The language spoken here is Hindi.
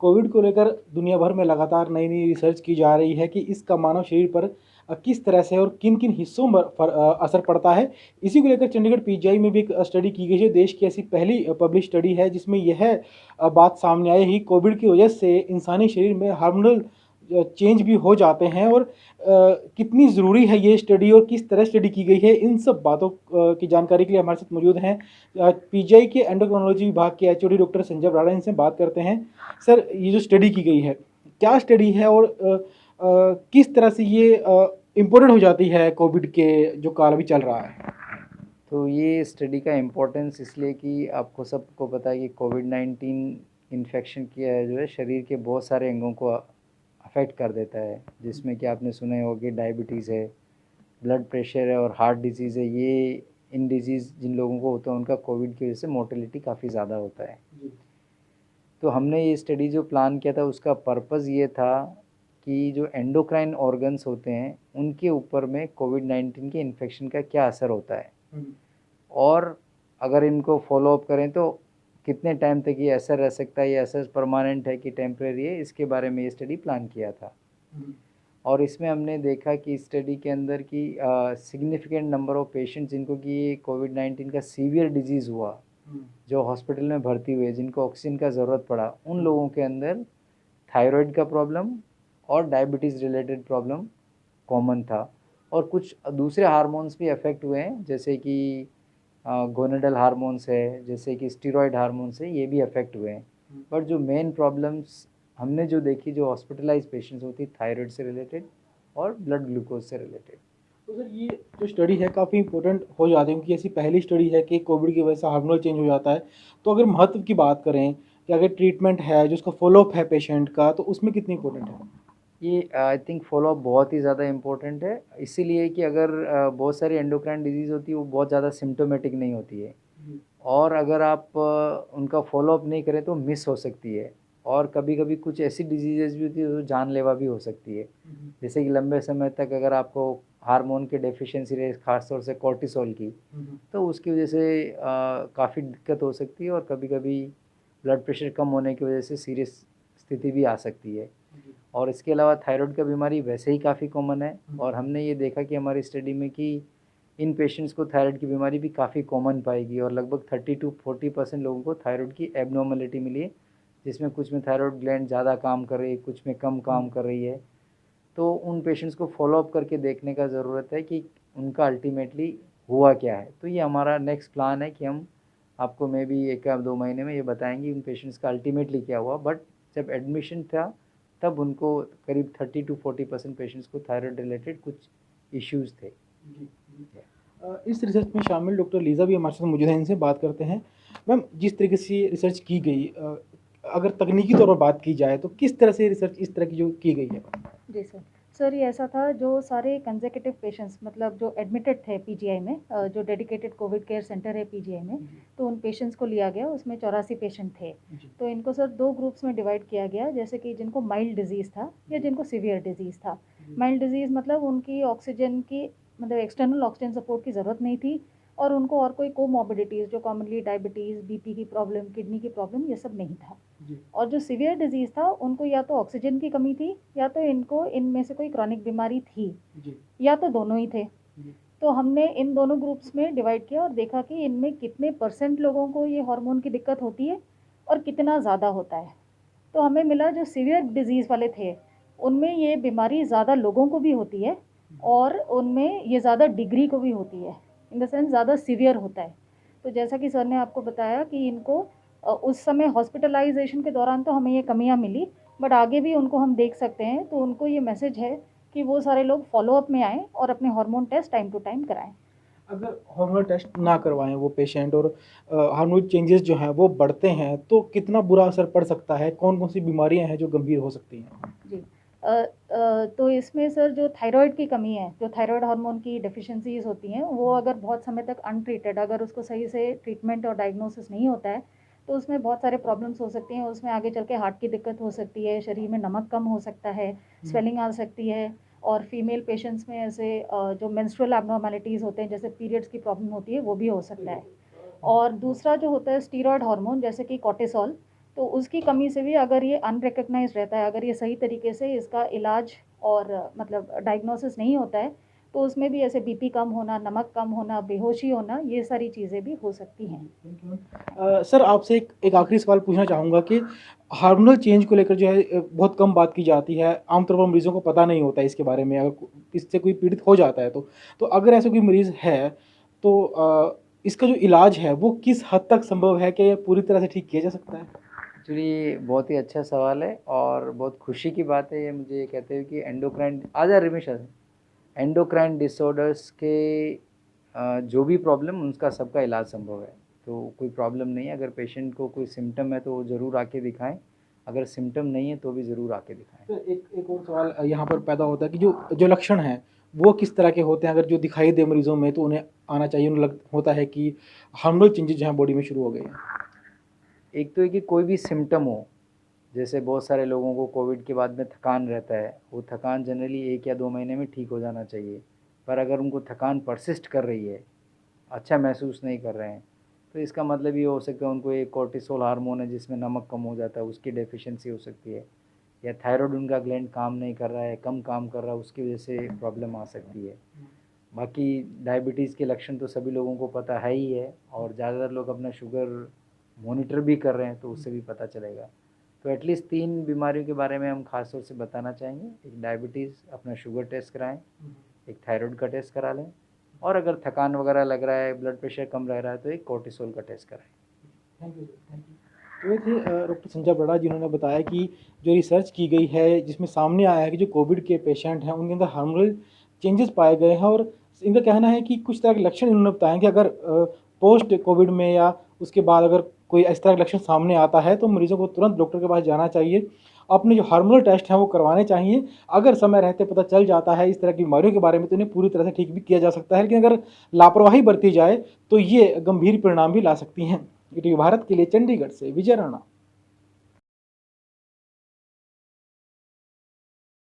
कोविड को लेकर दुनिया भर में लगातार नई-नई रिसर्च की जा रही है कि इसका मानव शरीर पर किस तरह से और किन-किन हिस्सों पर असर पड़ता है। इसी को लेकर चंडीगढ़ पीजीआई में भी एक स्टडी की गई है। देश की ऐसी पहली पब्लिश स्टडी है जिसमें यह बात सामने आई है कोविड की वजह से इंसानी शरीर में हार्मोनल चेंज भी हो जाते हैं और कितनी ज़रूरी है ये स्टडी और किस तरह स्टडी की गई है, इन सब बातों की जानकारी के लिए हमारे साथ मौजूद हैं पीजीआई के एंडोक्राइनोलॉजी विभाग के एचओडी डॉक्टर संजय बराड़ा। इनसे बात करते हैं। सर, ये जो स्टडी की गई है, क्या स्टडी है और किस तरह से ये इम्पोर्टेंट हो जाती है कोविड के जो काल अभी चल रहा है? तो ये स्टडी का इम्पोर्टेंस इसलिए कि आपको सबको पता है कि कोविड-19 इन्फेक्शन किया है जो है शरीर के बहुत सारे अंगों को अफेक्ट कर देता है, जिसमें कि आपने सुना ही होगा कि डायबिटीज़ है, ब्लड प्रेशर है और हार्ट डिजीज़ है। ये इन डिजीज़ जिन लोगों को होता है उनका कोविड की वजह से मोर्टेलिटी काफ़ी ज़्यादा होता है। तो हमने ये स्टडी जो प्लान किया था उसका पर्पज़ ये था कि जो एंडोक्राइन ऑर्गन्स होते हैं उनके ऊपर में कोविड-19 के इन्फेक्शन का क्या असर होता है और अगर इनको फॉलो अप करें तो कितने टाइम तक ये असर रह सकता है, ये असर परमानेंट है कि टेम्परेरी है, इसके बारे में ये स्टडी प्लान किया था। और इसमें हमने देखा कि स्टडी के अंदर कि सिग्निफिकेंट नंबर ऑफ पेशेंट्स जिनको कि ये कोविड-19 का सीवियर डिजीज़ हुआ, जो हॉस्पिटल में भर्ती हुए, जिनको ऑक्सीजन का ज़रूरत पड़ा, उन लोगों के अंदर थायराइड का प्रॉब्लम और डायबिटीज़ रिलेटेड प्रॉब्लम कॉमन था। और कुछ दूसरे हार्मोन्स भी अफेक्ट हुए हैं, जैसे कि गोनेडल हार्मोन्स है, जैसे कि स्टीरॉयड हार्मोन्स है, ये भी अफेक्ट हुए हैं। बट जो मेन प्रॉब्लम्स हमने जो देखी, जो हॉस्पिटलाइज पेशेंट्स होती, थायराइड से रिलेटेड और ब्लड ग्लूकोज से रिलेटेड। तो सर, ये जो स्टडी है काफ़ी इंपॉर्टेंट हो जाती है क्योंकि ऐसी पहली स्टडी है कि कोविड की वजह से हार्मोनल चेंज हो जाता है। तो अगर महत्व की बात करें कि अगर ट्रीटमेंट है, जो उसका फ़ॉलो-अप है पेशेंट का, तो उसमें कितनी इंपॉर्टेंट है? ये आई थिंक फॉलोअप बहुत ही ज़्यादा इम्पोर्टेंट है, इसीलिए कि अगर बहुत सारी एंडोक्राइन डिजीज़ होती है वो बहुत ज़्यादा सिम्टोमेटिक नहीं होती है, और अगर आप उनका फॉलोअप नहीं करें तो मिस हो सकती है। और कभी-कभी कुछ ऐसी डिजीज़ेज़ भी होती है जो जानलेवा भी हो सकती है। जैसे कि लंबे समय तक अगर आपको हार्मोन की डेफिशिएंसी रहे, ख़ास तौर से कॉर्टिसोल की, तो उसकी वजह से काफ़ी दिक्कत हो सकती है और कभी-कभी ब्लड प्रेशर कम होने की वजह से सीरियस स्थिति भी आ सकती है। और इसके अलावा थायराइड का बीमारी वैसे ही काफ़ी कॉमन है, और हमने ये देखा कि हमारी स्टडी में कि इन पेशेंट्स को थायराइड की बीमारी भी काफ़ी कॉमन पाएगी, और लगभग 30-40% लोगों को थायराइड की एबनॉर्मलिटी मिली है, जिसमें कुछ में थायराइड ग्लैंड ज़्यादा काम कर रही है, कुछ में कम काम कर रही है। तो उन पेशेंट्स को फॉलोअप करके देखने का ज़रूरत है कि उनका अल्टीमेटली हुआ क्या है। तो ये हमारा नेक्स्ट प्लान है कि हम आपको मे बी 1 या 2 महीने में ये बताएंगे उन पेशेंट्स का अल्टीमेटली क्या हुआ। बट जब एडमिशन था तब उनको करीब 30-40% पेशेंट्स को थायराइड रिलेटेड कुछ इश्यूज़ थे। इस रिसर्च में शामिल डॉक्टर लीज़ा भी हमारे साथ मौजूद हैं, इनसे बात करते हैं। मैम, जिस तरीके से रिसर्च की गई, अगर तकनीकी तौर पर बात की जाए तो किस तरह से रिसर्च इस तरह की जो की गई है? जी सर। सर, ये ऐसा था, जो सारे कंसेक्यूटिव पेशेंट्स मतलब जो एडमिटेड थे पीजीआई में, जो डेडिकेटेड कोविड केयर सेंटर है पीजीआई में, तो उन पेशेंट्स को लिया गया। उसमें 84 पेशेंट थे। तो इनको सर 2 ग्रुप्स में डिवाइड किया गया, जैसे कि जिनको माइल्ड डिजीज़ था या जिनको सीवियर डिजीज़ था। माइल्ड डिजीज़ मतलब उनकी ऑक्सीजन की मतलब एक्सटर्नल ऑक्सीजन सपोर्ट की ज़रूरत नहीं थी, और उनको और कोई कोमॉर्बिडिटीज़ जो कॉमनली डायबिटीज़, बीपी की प्रॉब्लम, किडनी की प्रॉब्लम, ये सब नहीं था। और जो सीवियर डिजीज़ था उनको या तो ऑक्सीजन की कमी थी, या तो इनको इनमें से कोई क्रॉनिक बीमारी थी, या तो दोनों ही थे। तो हमने इन दोनों ग्रुप्स में डिवाइड किया और देखा कि इनमें कितने परसेंट लोगों को ये हार्मोन की दिक्कत होती है और कितना ज़्यादा होता है। तो हमें मिला जो सीवियर डिजीज़ वाले थे उनमें ये बीमारी ज़्यादा लोगों को भी होती है, और उनमें ये ज़्यादा डिग्री को भी होती है, इन द सेंस ज़्यादा सीवियर होता है। तो जैसा कि सर ने आपको बताया कि इनको उस समय हॉस्पिटलाइजेशन के दौरान तो हमें ये कमियां मिली, बट आगे भी उनको हम देख सकते हैं। तो उनको ये मैसेज है कि वो सारे लोग फॉलोअप में आएँ और अपने hormone test time to time कराएं। अगर हार्मोनल टेस्ट ना करवाएं वो पेशेंट और हार्मोनल चेंजेस जो हैं वो बढ़ते हैं तो कितना बुरा असर पड़ सकता है? कौन-कौन सी बीमारियां हैं जो गंभीर हो सकती हैं? जी। तो इसमें सर जो थायराइड की कमी है, जो थायराइड हार्मोन की डेफिशिएंसीज़ होती हैं, वो अगर बहुत समय तक अनट्रीटेड, अगर उसको सही से ट्रीटमेंट और डायग्नोसिस नहीं होता है, तो उसमें बहुत सारे प्रॉब्लम्स हो सकती हैं। उसमें आगे चल के हार्ट की दिक्कत हो सकती है, शरीर में नमक कम हो सकता है, स्वेलिंग आ सकती है, और फीमेल पेशेंट्स में ऐसे जो मेंस्ट्रुअल एब्नॉर्मैलिटीज़ होते हैं, जैसे पीरियड्स की प्रॉब्लम होती है, वो भी हो सकता है। और दूसरा जो होता है स्टीरॉयड हार्मोन, जैसे कि कॉर्टिसोल, तो उसकी कमी से भी अगर ये अनरिकग्नाइज्ड रहता है, अगर ये सही तरीके से इसका इलाज और मतलब डायग्नोसिस नहीं होता है, तो उसमें भी ऐसे बीपी कम होना, नमक कम होना, बेहोशी होना, ये सारी चीज़ें भी हो सकती हैं। सर आपसे एक आखिरी सवाल पूछना चाहूँगा कि हार्मोनल चेंज को लेकर जो है बहुत कम बात की जाती है, आमतौर पर मरीज़ों को पता नहीं होता है इसके बारे में, अगर इससे कोई पीड़ित हो जाता है तो अगर ऐसा कोई मरीज़ है तो इसका जो इलाज है वो किस हद तक संभव है कि ये पूरी तरह से ठीक किया जा सकता है? एक्चुअली बहुत ही अच्छा सवाल है और बहुत खुशी की बात है ये मुझे ये कहते हुए कि एंडोक्राइन आजा रिमिशन एंडोक्राइन डिसऑर्डर्स के जो भी प्रॉब्लम उनका सबका इलाज संभव है। तो कोई प्रॉब्लम नहीं है, अगर पेशेंट को कोई सिम्टम है तो वो ज़रूर आके दिखाएं, अगर सिम्टम नहीं है तो भी ज़रूर आके दिखाएं। तो एक और सवाल यहाँ पर पैदा होता है कि जो जो लक्षण हैं वो किस तरह के होते हैं? अगर जो दिखाई दे मरीज़ों में तो उन्हें आना चाहिए, उन्हें होता है कि हार्मोनल चेंजेस जो हैं बॉडी में शुरू हो गए हैं। एक तो है कि कोई भी सिम्टम हो, जैसे बहुत सारे लोगों को कोविड के बाद में थकान रहता है, वो थकान जनरली 1 या 2 महीने में ठीक हो जाना चाहिए, पर अगर उनको थकान परसिस्ट कर रही है, अच्छा महसूस नहीं कर रहे हैं, तो इसका मतलब ये हो सकता है उनको एक कॉर्टिसोल हार्मोन है जिसमें नमक कम हो जाता है, उसकी डेफिशिएंसी हो सकती है, या थायराइड उनका ग्लैंड काम नहीं कर रहा है, कम काम कर रहा है, उसकी वजह से प्रॉब्लम आ सकती है। बाकी डायबिटीज़ के लक्षण तो सभी लोगों को पता है ही है, और ज़्यादातर लोग अपना शुगर मॉनिटर भी कर रहे हैं, तो उससे भी पता चलेगा। तो एटलीस्ट 3 बीमारियों के बारे में हम खास तौर से बताना चाहेंगे। एक डायबिटीज़, अपना शुगर टेस्ट कराएं, एक थायराइड का टेस्ट करा लें, और अगर थकान वगैरह लग रहा है, ब्लड प्रेशर कम रह रहा है, तो एक कोर्टिसोल का टेस्ट कराएं। Thank you thank you. तो ये थे डॉक्टर संजय बराड़, जिन्होंने बताया कि जो रिसर्च की गई है जिसमें सामने आया है कि जो कोविड के पेशेंट हैं उनके अंदर हार्मोनल चेंजेस पाए गए हैं, और इनका कहना है कि कुछ तरह के लक्षण इन्होंने बताए कि अगर पोस्ट कोविड में या उसके बाद अगर कोई इस तरह का लक्षण सामने आता है तो मरीजों को तुरंत डॉक्टर के पास जाना चाहिए, अपने जो हार्मोनल टेस्ट हैं वो करवाने चाहिए। अगर समय रहते पता चल जाता है इस तरह की बीमारियों के बारे में तो इन्हें पूरी तरह से ठीक भी किया जा सकता है, लेकिन अगर लापरवाही बरती जाए तो ये गंभीर परिणाम भी ला सकती हैं। ईटीवी भारत के लिए चंडीगढ़ से विजय राणा।